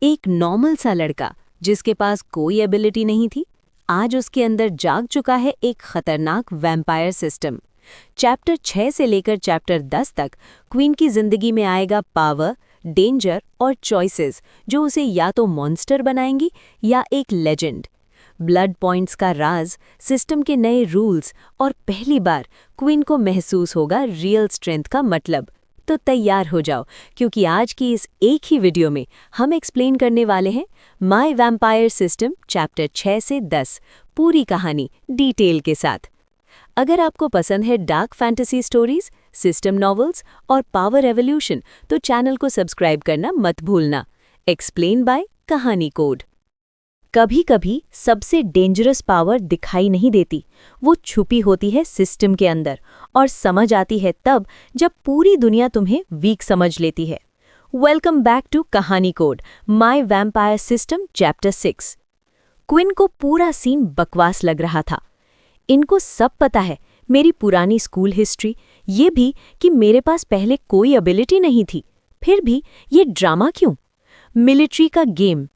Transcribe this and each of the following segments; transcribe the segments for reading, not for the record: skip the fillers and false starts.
एक नॉर्मल सा लड़का जिसके पास कोई एबिलिटी नहीं थी, आज उसके अंदर जाग चुका है एक खतरनाक वैम्पायर सिस्टम। चैप्टर 6 से लेकर चैप्टर 10 तक क्वीन की जिंदगी में आएगा पावर, डेंजर और चॉइसेस जो उसे या तो मॉन्स्टर बनाएंगी या एक लेजेंड। ब्लड पॉइंट्स का राज, सिस्टम के नए रूल्स और पहली बार क्वीन को महसूस होगा रियल स्ट्रेंथ का मतलब। तो तैयार हो जाओ, क्योंकि आज की इस एक ही वीडियो में हम एक्सप्लेन करने वाले हैं माय वैम्पायर सिस्टम चैप्टर 6 से 10 पूरी कहानी डिटेल के साथ। अगर आपको पसंद है dark fantasy stories, system novels और पावर एवोल्यूशन तो चैनल को सब्सक्राइब करना मत भूलना। एक्सप्लेन बाय कहानी कोड। कभी कभी सबसे डेंजरस पावर दिखाई नहीं देती, वो छुपी होती है सिस्टम के अंदर और समझ आती है तब जब पूरी दुनिया तुम्हें वीक समझ लेती है। Welcome back to Kahani code my vampire system chapter 6। Quinn को पूरा सीन बकवास लग रहा था। इनको सब पता है, मेरी पुरानी स्कूल हिस्ट्री, ये भी कि मेरे पास पहले कोई एबिलिटी नहीं थी, फिर भी ये ड्रामा क्यों? मिलिट्री का गेम।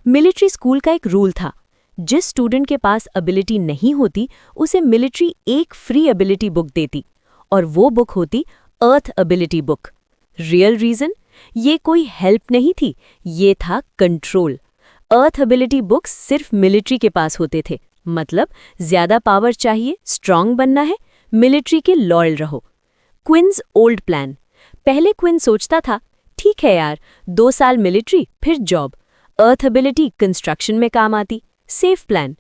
मिलिट्री स्कूल का एक रूल था, जिस स्टूडेंट के पास एबिलिटी नहीं होती उसे मिलिट्री एक फ्री एबिलिटी बुक देती, और वो बुक होती earth ability book. Real reason? ये कोई हेल्प नहीं थी, ये था कंट्रोल। अर्थ एबिलिटी बुक्स सिर्फ मिलिट्री के पास होते थे, मतलब ज्यादा पावर चाहिए, स्ट्रांग बनना है, मिलिट्री के लॉयल रहो। Queens old plan. पहले क्विन सोचता था, ठीक है यार, 2 साल मिलिट्री फिर जॉब, अर्थ एबिलिटी कंस्ट्रक्शन में काम आती, सेफ प्लान।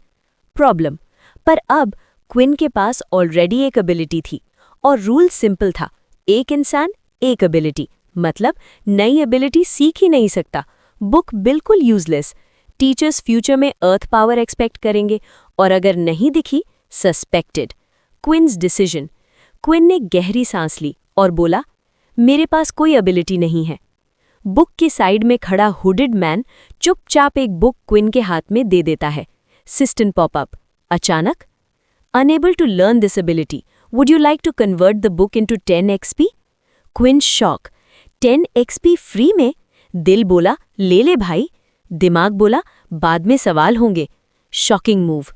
प्रॉब्लम, पर अब क्विन के पास ऑलरेडी एक एबिलिटी थी और रूल सिंपल था, एक इंसान एक एबिलिटी, मतलब नई एबिलिटी सीख ही नहीं सकता। बुक बिल्कुल यूजलेस। टीचर्स फ्यूचर में अर्थ पावर एक्सपेक्ट करेंगे और अगर नहीं दिखी, सस्पेक्टेड। Queens decision. क्विन ने गहरी सांस ली और बोला, मेरे पास कोई एबिलिटी नहीं है। बुक के साइड में खड़ा हुडेड मैन चुपचाप एक बुक क्विन के हाथ में दे देता है। System popup. अचानक, unable to learn this ability, would you like to convert the book into 10 XP? Quinn shock. 10 XP free में? दिल बोला, ले ले भाई। दिमाग बोला, बाद में सवाल होंगे। Shocking move.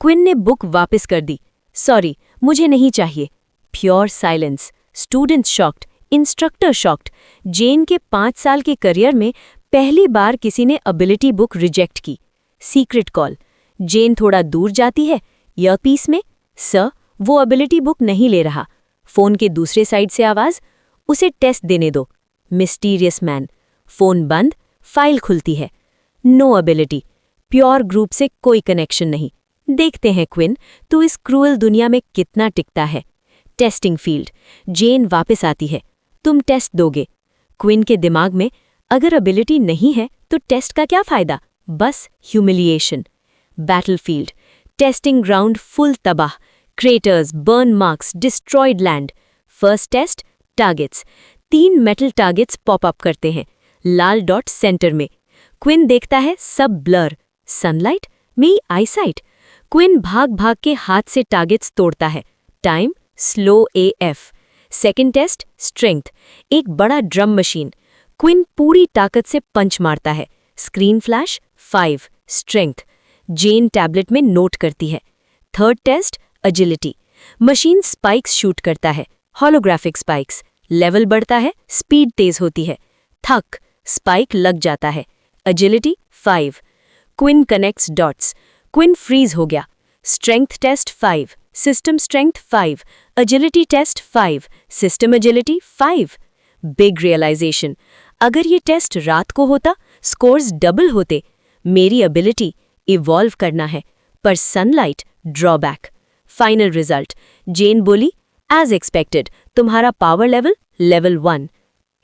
क्विन ने बुक वापस कर दी। सॉरी, मुझे नहीं चाहिए। Pure silence. Students shocked, instructor shocked. Jen के 5 साल के करियर में पहली बार किसी ने एबिलिटी बुक रिजेक्ट की। Secret call. जेन थोड़ा दूर जाती है, ईयरपीस में, सर वो एबिलिटी बुक नहीं ले रहा। फोन के दूसरे साइड से आवाज, उसे टेस्ट देने दो। Mysterious man. फोन बंद, फाइल खुलती है। नो एबिलिटी, प्योर ग्रुप से कोई कनेक्शन नहीं। देखते हैं क्विन, तू इस क्रूअल दुनिया में कितना टिकता है। Testing field. जेन वापस आती है, तुम टेस्ट दोगे। क्विन के दिमाग में, अगर एबिलिटी नहीं है तो टेस्ट का क्या फायदा, बस humiliation. Battlefield. Testing ground full तबाह, craters, burn marks, destroyed land. First test, targets. 3 metal targets pop up करते हैं, लाल डॉट सेंटर में। क्विन देखता है सब ब्लर। सनलाइट, मेरी आईसाइट। क्विन भाग भाग के हाथ से टारगेट्स तोड़ता है। Time slow AF। Second test, strength. एक बड़ा ड्रम मशीन। क्विन पूरी ताकत से पंच मारता है। Screen flash, 5 strength. Jen tablet में नोट करती है। Third test, agility. Machine spikes shoot करता है, होलोग्राफिक स्पाइक्स। लेवल बढ़ता है, स्पीड तेज होती है। थक, स्पाइक लग जाता है। Agility 5। Quinn connects dots. Quinn freeze हो गया। Strength test 5, system strength 5, agility test 5, system agility 5। Big realisation, अगर ये टेस्ट रात को होता, स्कोर्स डबल होते। मेरी एबिलिटी इवॉल्व करना है, पर sunlight drawback. Final result, Jen बोली, एज एक्सपेक्टेड तुम्हारा power level level 1।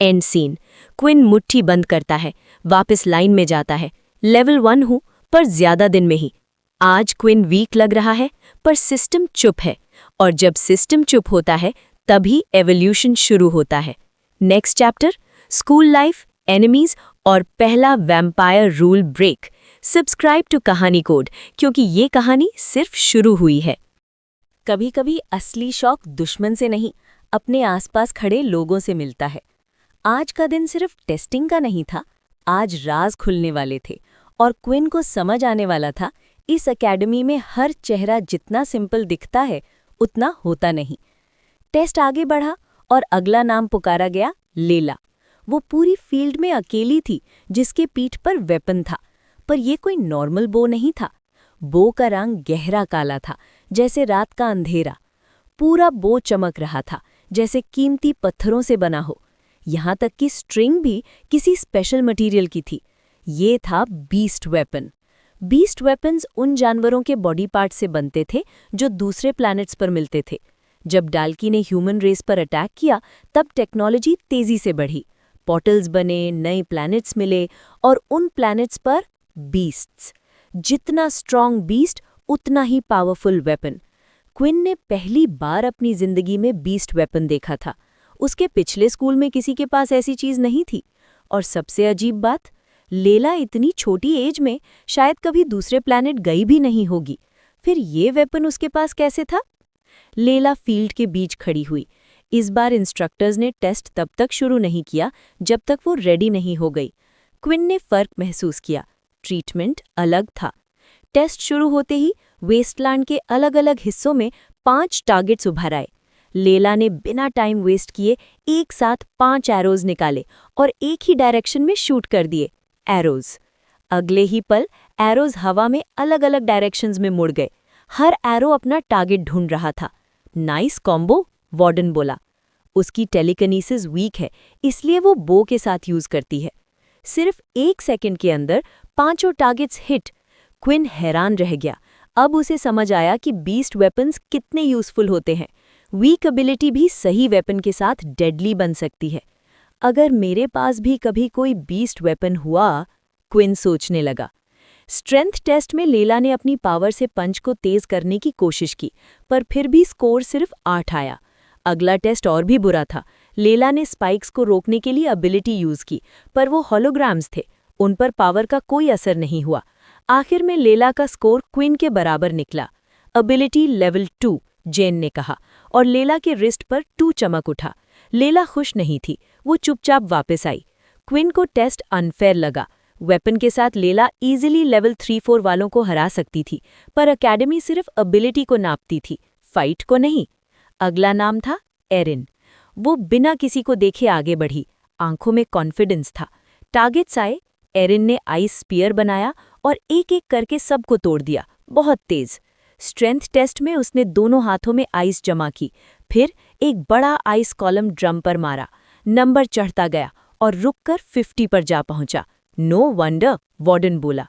End scene. Quinn मुट्ठी बंद करता है, वापस लाइन में जाता है। लेवल 1 हूं, पर ज्यादा दिन में ही। आज क्विन वीक लग रहा है, पर सिस्टम चुप है, और जब सिस्टम चुप होता है तभी एवोल्यूशन शुरू होता है। Next chapter, school life, enemies और पहला vampire rule break. Subscribe to Kahani code, क्योंकि ये कहानी सिर्फ शुरू हुई है। कभी कभी असली शौक दुश्मन से नहीं, अपने आसपास खड़े लोगों से मिलता है। आज का दिन सिर्फ टेस्टिंग का नहीं था, आज राज खुलने वाले थे और क्विन को समझ आने वाला था इस एकेडमी में हर चेहरा जितना सिंपल दिखता है उतना होता नहीं। टेस्ट आगे बढ़ा और अगला नाम पुकारा गया, लेला। वो पूरी फील्ड में अकेली थी जिसके पीठ पर वेपन था, पर यह कोई नॉर्मल बो नहीं था। बो का रंग गहरा काला था, जैसे रात का अंधेरा। पूरा बो चमक रहा था जैसे कीमती पत्थरों से बना हो। यहाँ तक कि स्ट्रिंग भी किसी स्पेशल मटेरियल की थी। ये था बीस्ट वेपन। बीस्ट वेपन्स उन जानवरों के बॉडी पार्ट से बनते थे जो दूसरे प्लैनेट्स पर मिलते थे। जब डाल्की ने ह्यूमन रेस पर अटैक किया तब टेक्नोलॉजी तेजी से बढ़ी। पोर्टल्स बने, नए प्लैनेट्स मिले और उन प्लैनेट्स पर बीस्ट्स। जितना स्ट्रॉन्ग बीस्ट उतना ही पावरफुल वेपन। क्विन ने पहली बार अपनी जिंदगी में बीस्ट वेपन देखा था। उसके पिछले स्कूल में किसी के पास ऐसी चीज नहीं थी। और सबसे अजीब बात, लेला इतनी छोटी एज में शायद कभी दूसरे प्लैनेट गई भी नहीं होगी। फिर ये वेपन उसके पास कैसे था? लेला फील्ड के बीच खड़ी हुई। इस बार इंस्ट्रक्टर्स ने टेस्ट तब तक शुरू नहीं किया जब तक वो रेडी नहीं हो गई। क्विन ने फर्क महसूस किया। ट्रीटमेंट अलग था। टेस्ट शुरू होते ही वेस्टलैंड के अलग अलग हिस्सों में 5 टारगेट्स उभर आए। लेला ने बिना टाइम वेस्ट किए एक साथ 5 एरोज निकाले और एक ही डायरेक्शन में शूट कर दिए। एरोज। अगले ही पल एरोज हवा में अलग अलग डायरेक्शंस में मुड़ गए। हर एरो अपना टारगेट ढूंढ रहा था। नाइस कॉम्बो, वार्डन बोला। उसकी टेलीकिनेसिस वीक है, इसलिए वो बो के साथ यूज करती है। सिर्फ 1 सेकंड के अंदर 5 टारगेट्स हिट। क्विन हैरान रह गया। अब उसे समझ आया कि बीस्ट वेपन्स कितने यूजफुल होते हैं। वीक एबिलिटी भी सही वेपन के साथ डेडली बन सकती है। अगर मेरे पास भी कभी कोई बीस्ट वेपन हुआ, क्विन सोचने लगा। स्ट्रेंथ टेस्ट में लेला ने अपनी पावर से पंच को तेज करने की कोशिश की, पर फिर भी स्कोर सिर्फ 8 आया। अगला टेस्ट और भी बुरा था। लेला ने स्पाइक्स को रोकने के लिए एबिलिटी यूज की, पर वो होलोग्राम्स थे, उन पर पावर का कोई असर नहीं हुआ। आखिर में लेला का स्कोर क्विन के बराबर निकला। एबिलिटी लेवल 2, जेन ने कहा, और लेला के रिस्ट पर 2 चमक उठा। लेला खुश नहीं थी, वो चुपचाप वापस आई। क्विन को टेस्ट अनफेयर लगा। वेपन के साथ लेला इजीली लेवल 3-4 वालों को हरा सकती थी, पर एकेडमी सिर्फ एबिलिटी को नापती थी, फाइट को नहीं। अगला नाम था एरिन। वो बिना किसी को देखे आगे बढ़ी, आंखों में कॉन्फिडेंस था। टारगेट्स आए, एरिन ने आइस स्पीयर बनाया और एक एक करके सबको तोड़ दिया, बहुत तेज। स्ट्रेंथ टेस्ट में उसने दोनों हाथों में आइस जमा की, फिर एक बड़ा आइस कॉलम ड्रम पर मारा। नंबर चढ़ता गया और रुककर 50 पर जा पहुंचा। नो वंडर, वार्डन बोला।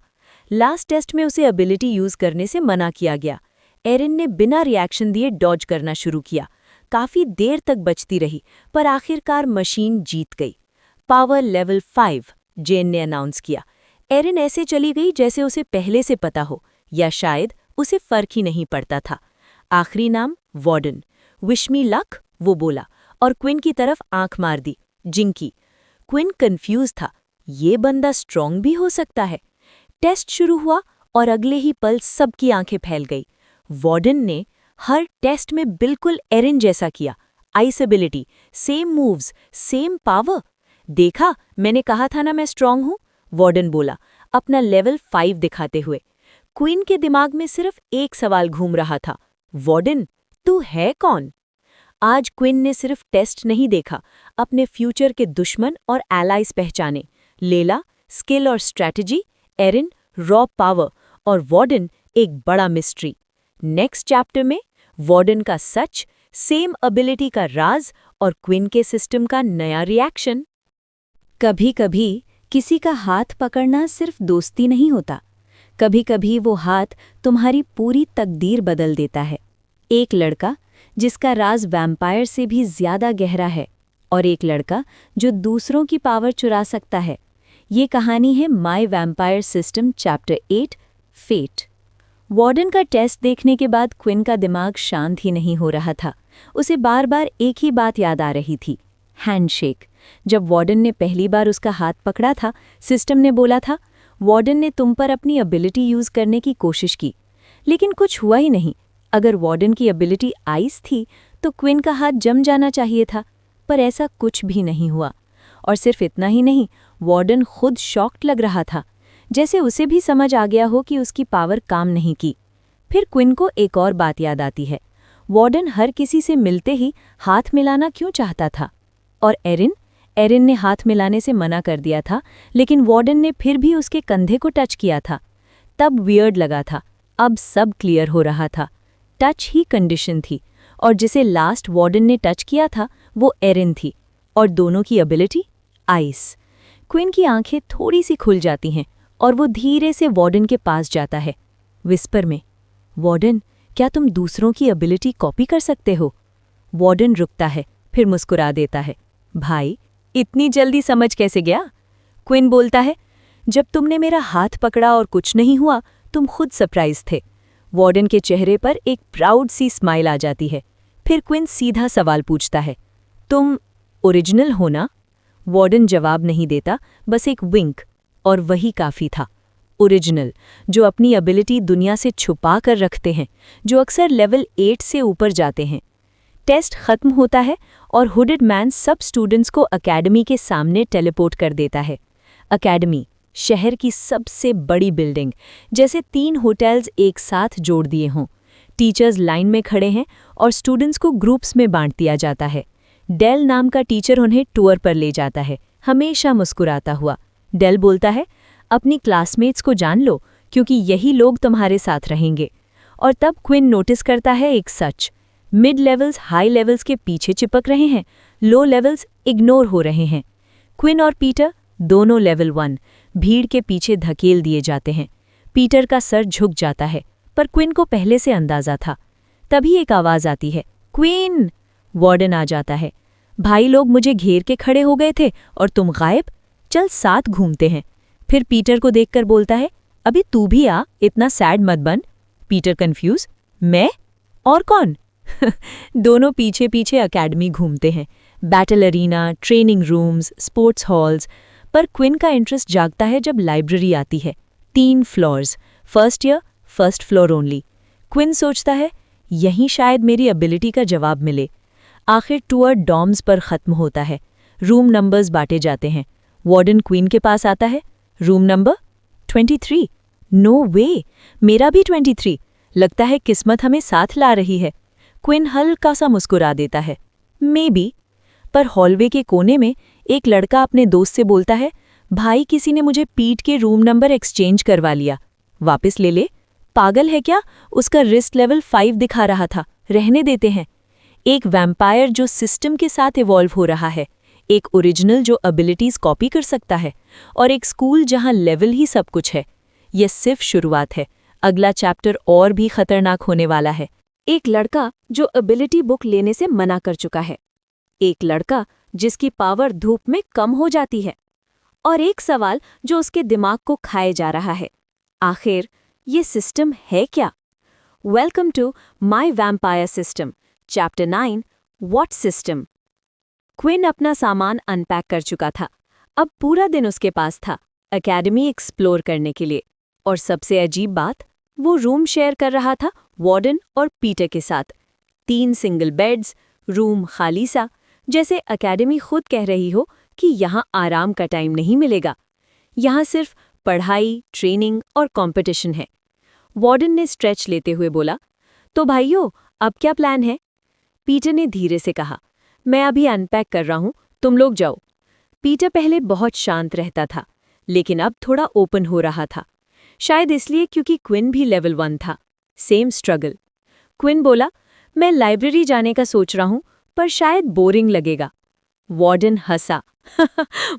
लास्ट टेस्ट में उसे एबिलिटी यूज करने से मना किया गया। एरिन ने बिना रिएक्शन दिए डॉज करना शुरू किया। काफी देर तक बचती रही, पर आखिरकार मशीन जीत गई। पावर लेवल 5, जेन ने अनाउंस किया। एरिन ऐसे चली गई जैसे उसे पहले से पता हो, या शायद उसे फर्क ही नहीं पड़ता था। आखिरी नाम वार्डन। विश मी लक, वो बोला और क्विन की तरफ आंख मार दी। जिंकी। क्विन कंफ्यूज था, ये बंदा स्ट्रॉन्ग भी हो सकता है। टेस्ट शुरू हुआ और अगले ही पल सबकी आंखें फैल गई। वार्डन ने हर टेस्ट में बिल्कुल एरिन जैसा किया। Ice ability, same moves, same power. देखा, मैंने कहा था ना मैं स्ट्रॉन्ग हूं, वार्डन बोला, अपना लेवल 5 दिखाते हुए। क्वीन के दिमाग में सिर्फ एक सवाल घूम रहा था, वार्डन, तू है कौन? आज क्वीन ने सिर्फ टेस्ट नहीं देखा, अपने फ्यूचर के दुश्मन और एलाइज पहचाने। लेला, स्किल और स्ट्रैटेजी, एरिन, रॉ पावर और वार्डन, एक बड़ा मिस्ट्री। नेक्स्ट चैप्टर में वार्डन का सच, सेम एबिलिटी का राज और क्वीन के सिस्टम का नया रिएक्शन। कभी कभी किसी का हाथ पकड़ना सिर्फ दोस्ती नहीं होता, कभी कभी वो हाथ तुम्हारी पूरी तकदीर बदल देता है। एक लड़का जिसका राज वैम्पायर से भी ज्यादा गहरा है, और एक लड़का जो दूसरों की पावर चुरा सकता है। ये कहानी है my vampire system chapter 8, fate. Warden का टेस्ट देखने के बाद क्विन का दिमाग शांत ही नहीं हो रहा था। उसे बार बार एक ही बात याद आ रही थी, हैंडशेक। जब वार्डन ने पहली बार उसका हाथ पकड़ा था, सिस्टम ने बोला था, वार्डन ने तुम पर अपनी एबिलिटी यूज करने की कोशिश की, लेकिन कुछ हुआ ही नहीं। अगर वार्डन की एबिलिटी आइस थी तो क्विन का हाथ जम जाना चाहिए था, पर ऐसा कुछ भी नहीं हुआ। और सिर्फ इतना ही नहीं, वार्डन खुद शॉक्ड लग रहा था, जैसे उसे भी समझ आ गया हो कि उसकी पावर काम नहीं की। फिर क्विन को एक और बात याद आती है। वार्डन हर किसी से मिलते ही हाथ मिलाना क्यों चाहता था? और एरिन ने हाथ मिलाने से मना कर दिया था, लेकिन वार्डन ने फिर भी उसके कंधे को टच किया था। तब वियर्ड लगा था। अब सब क्लियर हो रहा था। टच ही कंडीशन थी, और जिसे लास्ट वार्डन ने टच किया था वो एरिन थी, और दोनों की एबिलिटी आइस। क्विन की आंखें थोड़ी सी खुल जाती हैं और वो धीरे से वार्डन के पास जाता है, विस्पर में, वार्डन, क्या तुम दूसरों की एबिलिटी कॉपी कर सकते हो? वार्डन रुकता है, फिर मुस्कुरा देता है। भाई, इतनी जल्दी समझ कैसे गया? क्विन बोलता है, जब तुमने मेरा हाथ पकड़ा और कुछ नहीं हुआ, तुम खुद सरप्राइज थे। वार्डन के चेहरे पर एक प्राउड सी स्माइल आ जाती है। फिर क्विन सीधा सवाल पूछता है, तुम ओरिजिनल हो ना? वार्डन जवाब नहीं देता, बस एक विंक, और वही काफ़ी था। ओरिजिनल, जो अपनी एबिलिटी दुनिया से छुपा कर रखते हैं, जो अक्सर लेवल 8 से ऊपर जाते हैं। टेस्ट खत्म होता है और हुडेड मैन सब स्टूडेंट्स को एकेडमी के सामने टेलीपोर्ट कर देता है। एकेडमी, शहर की सबसे बड़ी बिल्डिंग, जैसे 3 होटल्स एक साथ जोड़ दिए हों। टीचर्स लाइन में खड़े हैं और स्टूडेंट्स को ग्रुप्स में बांट दिया जाता है। डेल नाम का टीचर उन्हें टूर पर ले जाता है, हमेशा मुस्कुराता हुआ। डेल बोलता है, अपनी क्लासमेट्स को जान लो, क्योंकि यही लोग तुम्हारे साथ रहेंगे। और तब क्विन नोटिस करता है एक सच, मिड लेवल्स हाई लेवल्स के पीछे चिपक रहे हैं, लो लेवल्स इग्नोर हो रहे हैं। क्विन और पीटर दोनों लेवल 1 भीड़ के पीछे धकेल दिए जाते हैं। पीटर का सर झुक जाता है, पर क्विन को पहले से अंदाजा था। तभी एक आवाज़ आती है, क्वीन! वार्डन आ जाता है। भाई लोग मुझे घेर के खड़े हो गए थे और तुम गायब, चल साथ घूमते हैं। फिर पीटर को देखकर बोलता है, अभी तू भी आ, इतना सैड मत बन। पीटर कंफ्यूज, मैं? और कौन? दोनों पीछे पीछे एकेडमी घूमते हैं, battle arena, training rooms, sports halls. पर क्विन का इंटरेस्ट जागता है जब लाइब्रेरी आती है। 3 floors, first year, first floor only. Quinn सोचता है, यहीं शायद मेरी एबिलिटी का जवाब मिले। आखिर टूर डॉर्म्स पर खत्म होता है। रूम नंबर्स बांटे जाते हैं। वार्डन क्वीन के पास आता है, रूम नंबर 23। नो वे, मेरा भी 23। लगता है किस्मत हमें साथ ला रही है। क्विन हल्का सा मुस्कुरा देता है, मे बी। पर हॉलवे के कोने में एक लड़का अपने दोस्त से बोलता है, भाई, किसी ने मुझे पीट के रूम नंबर एक्सचेंज करवा लिया, वापस ले ले। पागल है क्या? उसका रिस्ट लेवल 5 दिखा रहा था, रहने देते हैं। एक वैम्पायर जो सिस्टम के साथ इवॉल्व हो रहा है, एक ओरिजिनल जो एबिलिटीज कॉपी कर सकता है, और एक स्कूल जहां लेवल ही सब कुछ है। यह सिर्फ शुरुआत है, अगला चैप्टर और भी खतरनाक होने वाला है। एक लड़का जो एबिलिटी बुक लेने से मना कर चुका है, एक लड़का जिसकी पावर धूप में कम हो जाती है, और एक सवाल जो उसके दिमाग को खाए जा रहा है, आखिर ये सिस्टम है क्या? Welcome to my vampire system, chapter 9, what system. Quinn अपना सामान अनपैक कर चुका था। अब पूरा दिन उसके पास था एकेडमी एक्सप्लोर करने के लिए। और सबसे अजीब बात, वो रूम शेयर कर रहा था वार्डन और पीटर के साथ। 3 सिंगल बेड्स, रूम खाली सा, जैसे एकेडमी खुद कह रही हो कि यहाँ आराम का टाइम नहीं मिलेगा। यहाँ सिर्फ पढ़ाई, ट्रेनिंग और कंपटीशन है। वार्डन ने स्ट्रेच लेते हुए बोला, तो भाइयों, अब क्या प्लान है? पीटर ने धीरे से कहा, मैं अभी अनपैक कर रहा हूँ, तुम लोग जाओ। पीटर पहले बहुत शांत रहता था, लेकिन अब थोड़ा ओपन हो रहा था। शायद इसलिए क्योंकि क्विन भी लेवल 1 था। Same struggle. क्विन बोला, मैं लाइब्रेरी जाने का सोच रहा हूँ, पर शायद बोरिंग लगेगा। वार्डन हंसा,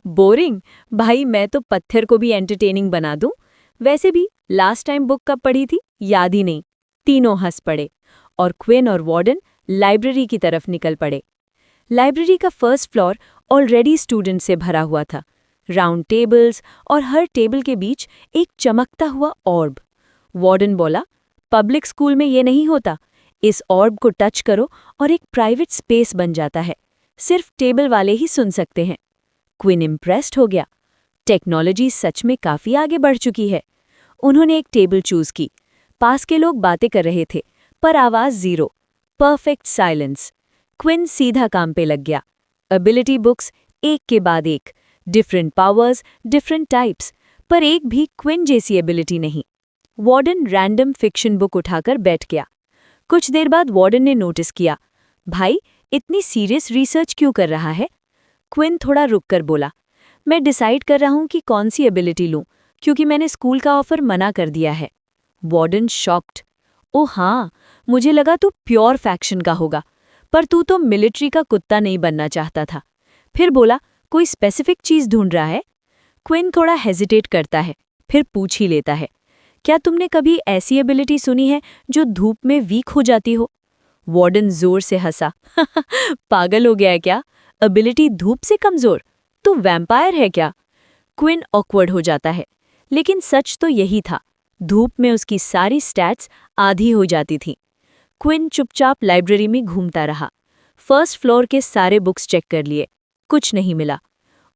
बोरिंग? भाई, मैं तो पत्थर को भी एंटरटेनिंग बना दूं। वैसे भी लास्ट टाइम बुक कब पढ़ी थी, याद ही नहीं। तीनों हंस पड़े और क्विन और वार्डन लाइब्रेरी की तरफ निकल पड़े। लाइब्रेरी का फर्स्ट फ्लोर ऑलरेडी स्टूडेंट से भरा हुआ था। राउंड टेबल्स, और हर टेबल के बीच एक चमकता हुआ ऑर्ब। वार्डन बोला, पब्लिक स्कूल में ये नहीं होता। इस ऑर्ब को टच करो और एक प्राइवेट स्पेस बन जाता है, सिर्फ टेबल वाले ही सुन सकते हैं। क्विन इम्प्रेस्ड हो गया। टेक्नोलॉजी सच में काफ़ी आगे बढ़ चुकी है। उन्होंने एक टेबल चूज की। पास के लोग बातें कर रहे थे, पर आवाज़ ज़ीरो, परफेक्ट साइलेंस। क्विन सीधा काम पे लग गया। एबिलिटी बुक्स एक के बाद एक, डिफरेंट पावर्स, डिफरेंट टाइप्स, पर एक भी क्विन जैसी एबिलिटी नहीं। वार्डन रैंडम फिक्शन बुक उठाकर बैठ गया। कुछ देर बाद वार्डन ने नोटिस किया, भाई इतनी सीरियस रिसर्च क्यों कर रहा है? क्विन थोड़ा रुककर बोला, मैं डिसाइड कर रहा हूं कि कौन सी एबिलिटी लूं, क्योंकि मैंने स्कूल का ऑफर मना कर दिया है। वार्डन शॉक्ड, ओ हाँ, मुझे लगा तू प्योर फैक्शन का होगा, पर तू तो मिलिट्री का कुत्ता नहीं बनना चाहता था। फिर बोला, कोई स्पेसिफिक चीज ढूंढ रहा है? क्विन थोड़ा हेजिटेट करता है, फिर पूछ ही लेता है, क्या तुमने कभी ऐसी एबिलिटी सुनी है जो धूप में वीक हो जाती हो? वार्डन जोर से हंसा, पागल हो गया है क्या? एबिलिटी धूप से कमजोर? तू वैम्पायर है क्या? क्विन ऑकवर्ड हो जाता है, लेकिन सच तो यही था, धूप में उसकी सारी स्टैट्स आधी हो जाती थीं। क्विन चुपचाप लाइब्रेरी में घूमता रहा। फर्स्ट फ्लोर के सारे बुक्स चेक कर लिए, कुछ नहीं मिला।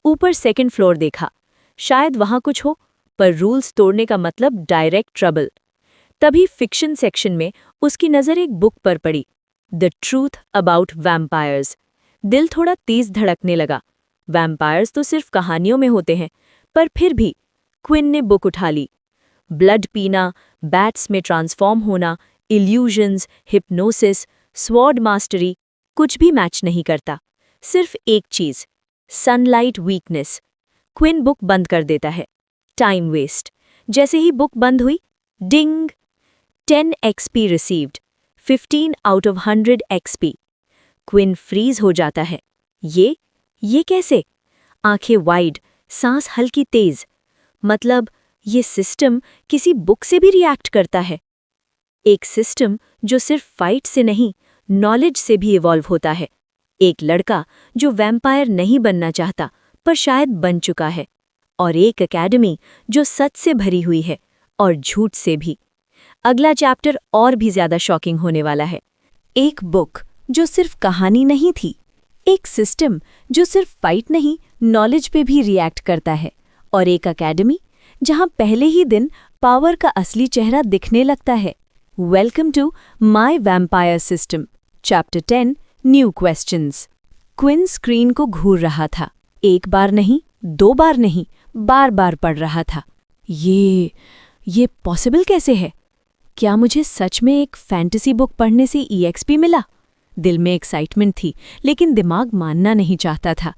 ऊपर सेकंड फ्लोर देखा, शायद वहां कुछ हो, पर रूल्स तोड़ने का मतलब डायरेक्ट ट्रबल। तभी फिक्शन सेक्शन में उसकी नज़र एक बुक पर पड़ी, द ट्रूथ अबाउट वैम्पायर्स। दिल थोड़ा तेज धड़कने लगा। वैम्पायर्स तो सिर्फ कहानियों में होते हैं, पर फिर भी क्विन ने बुक उठा ली। ब्लड पीना, बैट्स में ट्रांसफॉर्म होना, इल्यूजन्स, हिप्नोसिस, स्वॉर्ड मास्टरी, कुछ भी मैच नहीं करता। सिर्फ एक चीज, सनलाइट वीकनेस। क्विन बुक बंद कर देता है। Time waste. जैसे ही बुक बंद हुई, ding, 10 XP received, 15 out of 100 XP। Quinn freeze हो जाता है। ये कैसे? आंखें वाइड, सांस हल्की तेज। मतलब ये सिस्टम किसी बुक से भी रिएक्ट करता है। एक सिस्टम जो सिर्फ फाइट से नहीं, नॉलेज से भी इवॉल्व होता है। एक लड़का जो वैम्पायर नहीं बनना चाहता, पर शायद बन चुका है। और एक एकेडमी जो सच से भरी हुई है और झूठ से भी। अगला चैप्टर और भी ज्यादा शॉकिंग होने वाला है। एक बुक जो सिर्फ कहानी नहीं थी, एक सिस्टम जो सिर्फ फाइट नहीं, नॉलेज पे भी रिएक्ट करता है, और एक एकेडमी जहां पहले ही दिन पावर का असली चेहरा दिखने लगता है। Welcome to my vampire system, chapter 10, new questions. Quinn screen को घूर रहा था। एक बार नहीं, 2 बार नहीं, बार बार पढ़ रहा था। ये पॉसिबल कैसे है? क्या मुझे सच में एक फैंटेसी बुक पढ़ने से EXP मिला? दिल में एक्साइटमेंट थी, लेकिन दिमाग मानना नहीं चाहता था।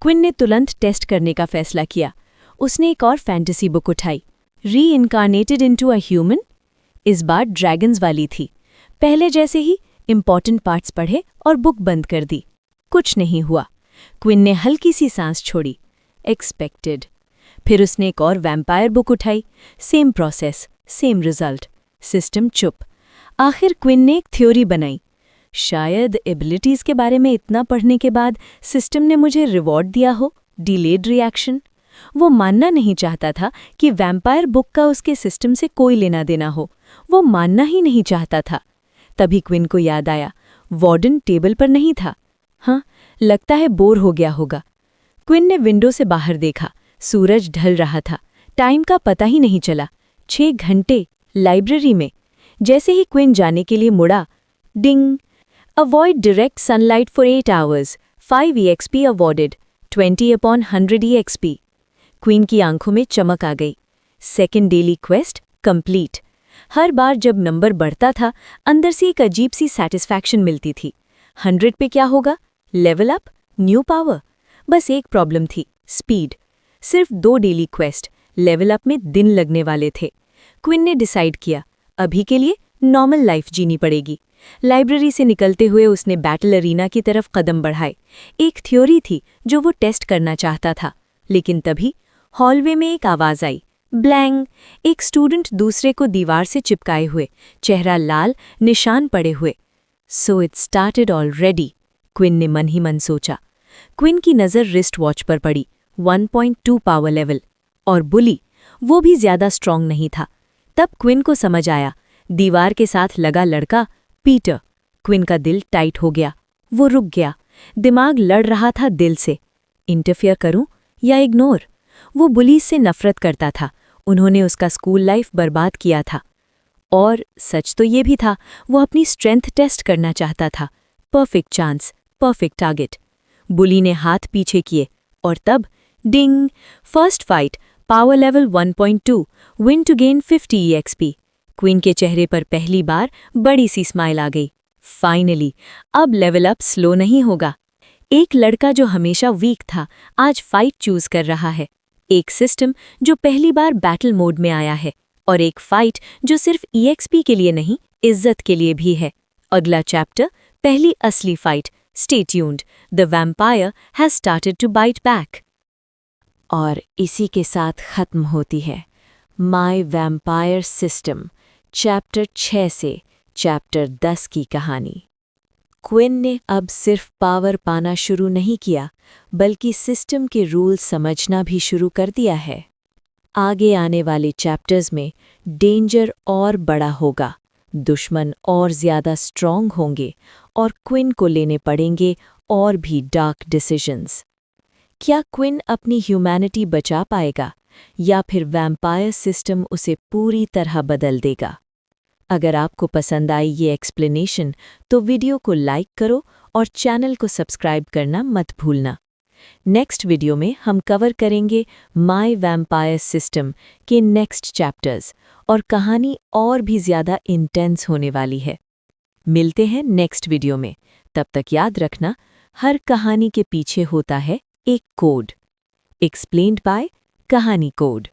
क्विन ने तुरंत टेस्ट करने का फैसला किया। उसने एक और फैंटेसी बुक उठाई, रीइनकार्नेटेड इनटू अ ह्यूमन। इस बार ड्रैगन्स वाली थी। पहले जैसे ही इंपॉर्टेंट पार्ट्स पढ़े और बुक बंद कर दी। कुछ नहीं हुआ। क्विन ने हल्की सी सांस छोड़ी। एक्सपेक्टेड। फिर उसने एक और वैम्पायर बुक उठाई। Same process, same result. System चुप। आखिर क्विन ने एक थ्योरी बनाई। शायद एबिलिटीज के बारे में इतना पढ़ने के बाद सिस्टम ने मुझे रिवॉर्ड दिया हो, डिलेड रिएक्शन। वो मानना नहीं चाहता था कि वैम्पायर बुक का उसके सिस्टम से कोई लेना देना हो। वो मानना ही नहीं चाहता था। तभी क्विन को याद आया, वार्डन टेबल पर नहीं था। हाँ, लगता है बोर हो गया होगा। क्विन ने विंडो से बाहर देखा। सूरज ढल रहा था। टाइम का पता ही नहीं चला। 6 घंटे लाइब्रेरी में। जैसे ही क्विन जाने के लिए मुड़ा, ding, avoid direct sunlight for 8 hours, 5 EXP awarded, 20/100 EXP। Quinn की आंखों में चमक आ गई। Second daily quest complete. हर बार जब नंबर बढ़ता था, अंदर से एक अजीब सी सैटिस्फैक्शन मिलती थी। 100 पे क्या होगा? Level up, new power. बस एक प्रॉब्लम थी, स्पीड। सिर्फ 2 डेली क्वेस्ट, लेवल अप में दिन लगने वाले थे। क्विन ने डिसाइड किया, अभी के लिए नॉर्मल लाइफ जीनी पड़ेगी। लाइब्रेरी से निकलते हुए उसने बैटल अरीना की तरफ कदम बढ़ाए। एक थ्योरी थी जो वो टेस्ट करना चाहता था। लेकिन तभी हॉलवे में एक आवाज़ आई, ब्लैंग। एक स्टूडेंट दूसरे को दीवार से चिपकाए हुए, चेहरा लाल, निशान पड़े हुए। So it started already, Quinn ने मन ही मन सोचा। क्विन की नज़र रिस्ट वॉच पर पड़ी, 1.2 पावर लेवल। और बुली, वो भी ज्यादा स्ट्रांग नहीं था। तब क्विन को समझ आया, दीवार के साथ लगा लड़का पीटर। क्विन का दिल टाइट हो गया। वो रुक गया। दिमाग लड़ रहा था दिल से, इंटरफेयर करूं या इग्नोर। वो बुली से नफरत करता था। उन्होंने उसका स्कूल लाइफ बर्बाद किया था। और सच तो ये भी था, वो अपनी स्ट्रेंथ टेस्ट करना चाहता था। Perfect chance, perfect target. Bully ने हाथ पीछे किए और तब ding! First fight, power level 1.2, win to gain 50 EXP। Quinn के चेहरे पर पहली बार बड़ी सी स्माइल आ गई। फाइनली, अब लेवल अप स्लो नहीं होगा। एक लड़का जो हमेशा वीक था, आज फाइट चूज कर रहा है। एक सिस्टम जो पहली बार बैटल मोड में आया है, और एक फाइट जो सिर्फ EXP के लिए नहीं, इज्जत के लिए भी है। अगला चैप्टर, पहली असली fight. Stay tuned, the vampire has started to bite back. और इसी के साथ खत्म होती है माय वैम्पायर सिस्टम चैप्टर 6 से चैप्टर 10 की कहानी। क्विन ने अब सिर्फ पावर पाना शुरू नहीं किया, बल्कि सिस्टम के रूल समझना भी शुरू कर दिया है। आगे आने वाले चैप्टर्स में डेंजर और बड़ा होगा, दुश्मन और ज़्यादा स्ट्रॉन्ग होंगे, और क्विन को लेने पड़ेंगे और भी डार्क डिसीजंस। क्या क्विन अपनी ह्यूमैनिटी बचा पाएगा, या फिर वैम्पायर सिस्टम उसे पूरी तरह बदल देगा? अगर आपको पसंद आई ये एक्सप्लेनेशन तो वीडियो को लाइक करो और चैनल को सब्सक्राइब करना मत भूलना। नेक्स्ट वीडियो में हम कवर करेंगे माय वैम्पायर सिस्टम के नेक्स्ट चैप्टर्स, और कहानी और भी ज़्यादा इंटेंस होने वाली है। मिलते हैं नेक्स्ट वीडियो में। तब तक याद रखना, हर कहानी के पीछे होता है एक कोड। एक्सप्लेन्ड बाय कहानी कोड।